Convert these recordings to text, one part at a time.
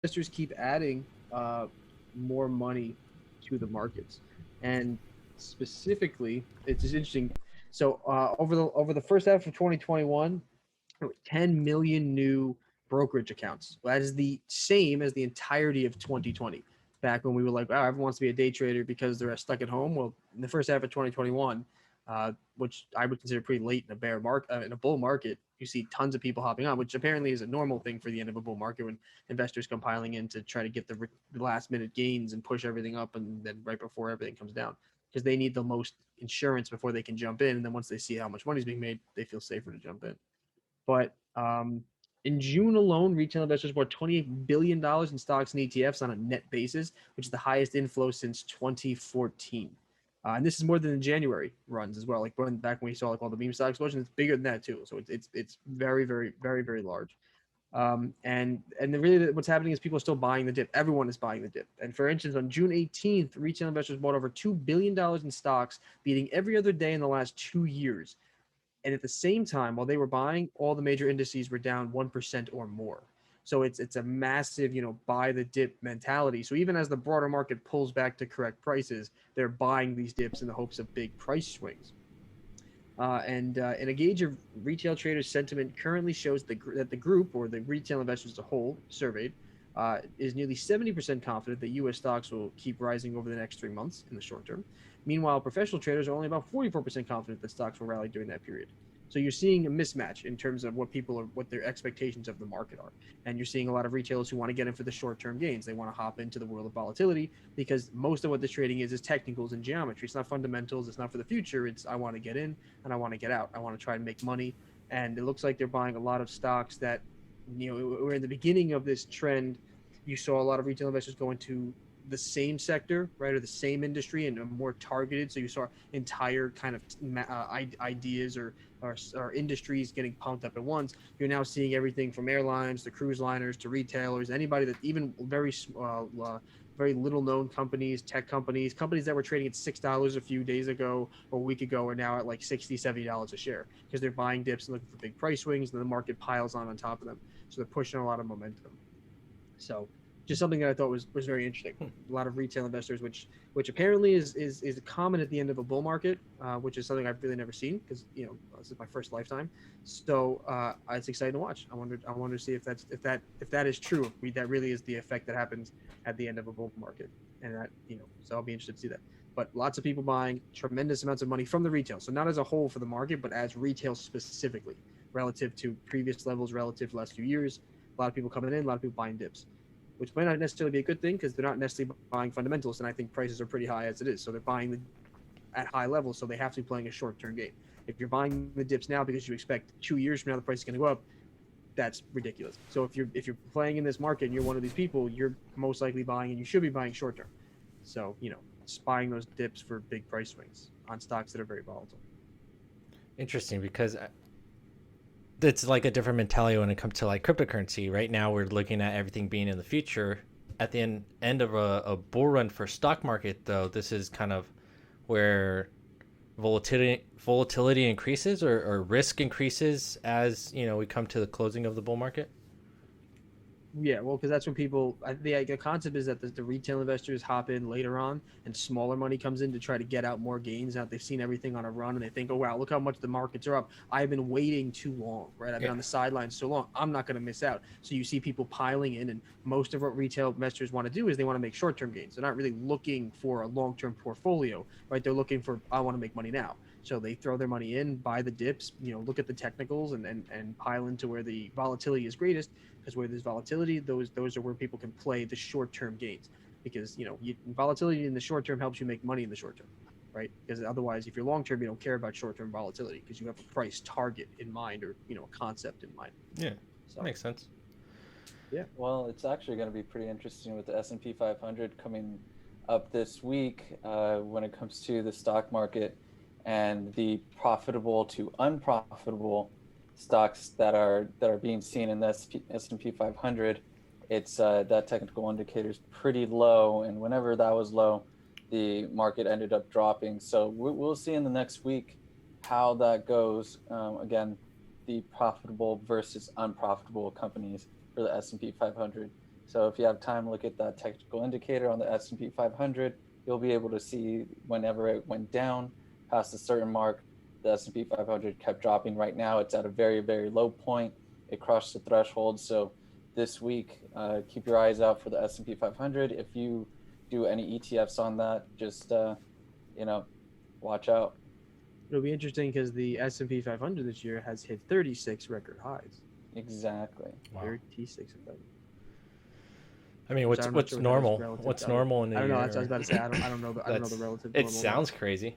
investors keep adding more money to the markets, and specifically, it's just interesting. So over the first half of 2021, 10 million new brokerage accounts. That is the same as the entirety of 2020. Back when we were like, wow, everyone wants to be a day trader because they're stuck at home. Well, in the first half of 2021, which I would consider pretty late in a bear market, in a bull market, you see tons of people hopping on, which apparently is a normal thing for the end of a bull market when investors come piling in to try to get the last minute gains and push everything up, and then right before everything comes down, because they need the most insurance before they can jump in. And then once they see how much money is being made, they feel safer to jump in. But in June alone, retail investors bought $28 billion in stocks and ETFs on a net basis, which is the highest inflow since 2014. And this is more than the January runs as well. Like back when we saw like all the meme stock explosion, it's bigger than that too. So it's very very very very large. Really what's happening is people are still buying the dip. Everyone is buying the dip. And for instance, on June 18th, retail investors bought over $2 billion in stocks, beating every other day in the last 2 years. And at the same time, while they were buying, all the major indices were down 1% or more. So it's a massive, buy the dip mentality. So even as the broader market pulls back to correct prices, they're buying these dips in the hopes of big price swings. And a gauge of retail traders' sentiment currently shows that the group, or the retail investors as a whole, surveyed, is nearly 70% confident that U.S. stocks will keep rising over the next 3 months in the short term. Meanwhile, professional traders are only about 44% confident that stocks will rally during that period. So you're seeing a mismatch in terms of what their expectations of the market are. And you're seeing a lot of retailers who want to get in for the short-term gains. They want to hop into the world of volatility because most of what this trading is technicals and geometry. It's not fundamentals. It's not for the future. It's I want to get in and I want to get out. I want to try and make money. And it looks like they're buying a lot of stocks that, we're in the beginning of this trend. You saw a lot of retail investors go into the same sector, right, or the same industry, and more targeted. So you saw entire kind of ideas or industries getting pumped up at once. You're now seeing everything from airlines to cruise liners to retailers, anybody that even very little known companies, tech companies, companies that were trading at $6 a few days ago or a week ago are now at like $60, $70 a share because they're buying dips and looking for big price swings, and the market piles on top of them. So they're pushing a lot of momentum. So just something that I thought was very interesting. A lot of retail investors, which apparently is common at the end of a bull market, which is something I've really never seen because this is my first lifetime. So it's exciting to watch. I wonder to see if that is true. If that really is the effect that happens at the end of a bull market, and so I'll be interested to see that. But lots of people buying tremendous amounts of money from the retail. So not as a whole for the market, but as retail specifically relative to previous levels, relative to the last few years. A lot of people coming in, a lot of people buying dips, which might not necessarily be a good thing because they're not necessarily buying fundamentals, and I think prices are pretty high as it is. So they're buying at high levels, so they have to be playing a short-term game. If you're buying the dips now because you expect 2 years from now the price is going to go up, that's ridiculous. So if you're playing in this market and you're one of these people, you're most likely buying, and you should be buying short-term. So just buying those dips for big price swings on stocks that are very volatile. Interesting, because it's like a different mentality when it comes to like cryptocurrency. Right now, we're looking at everything being in the future. At the end of a bull run for stock market, though, this is kind of where volatility increases, or risk increases as we come to the closing of the bull market. Yeah, well, because that's when the concept is that the retail investors hop in later on, and smaller money comes in to try to get out more gains. Now they've seen everything on a run, and they think, oh wow, look how much the markets are up. I've been waiting too long, right? I've been Yeah. on the sidelines so long. I'm not going to miss out. So you see people piling in, and most of what retail investors want to do is they want to make short-term gains. They're not really looking for a long-term portfolio, right? They're looking for I want to make money now. So they throw their money in, buy the dips, look at the technicals, and pile into where the volatility is greatest, because where there's volatility, those are where people can play the short term gains, because volatility in the short term helps you make money in the short term, right? Because otherwise, if you're long term, you don't care about short term volatility because you have a price target in mind, or a concept in mind. Yeah, So makes sense. yeah, Well, it's actually going to be pretty interesting with the S&P 500 coming up this week when it comes to the stock market and the profitable to unprofitable stocks that are being seen in the S&P 500. It's that technical indicator is pretty low, and whenever that was low, the market ended up dropping. So we'll see in the next week how that goes. Again, the profitable versus unprofitable companies for the S&P 500. So if you have time, look at that technical indicator on the S&P 500. You'll be able to see whenever it went down past a certain mark, the S&P 500 kept dropping. Right now, it's at a very, very low point. It crossed the threshold. So this week, keep your eyes out for the S&P 500. If you do any ETFs on that, just watch out. It'll be interesting because the S&P 500 this year has hit 36 record highs. Exactly. Wow. 36 of them. I mean, Which what's I'm not sure what that is normal? relative What's to. normal in a I don't know. year? That's what I was about to say. I don't know the relative. It normal sounds amount. crazy.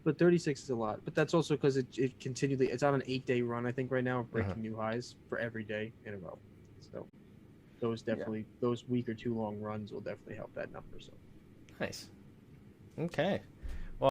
But 36 is a lot. But that's also because it continually. It's on an 8-day run, I think, right now, of breaking new highs for every day in a row. So those week or two long runs will definitely help that number. So Nice. Okay.